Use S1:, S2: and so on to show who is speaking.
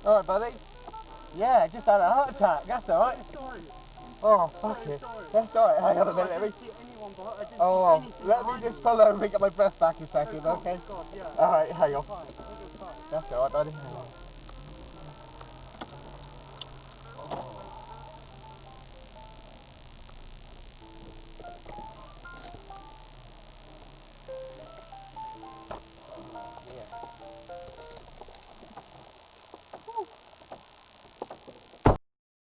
S1: Alright, buddy? Yeah, I just had a heart attack. That's alright. Oh, fuck it. That's alright. Hang on a minute. Let me just pull over and get my breath back a second, okay? Alright, hang on. That's alright, buddy.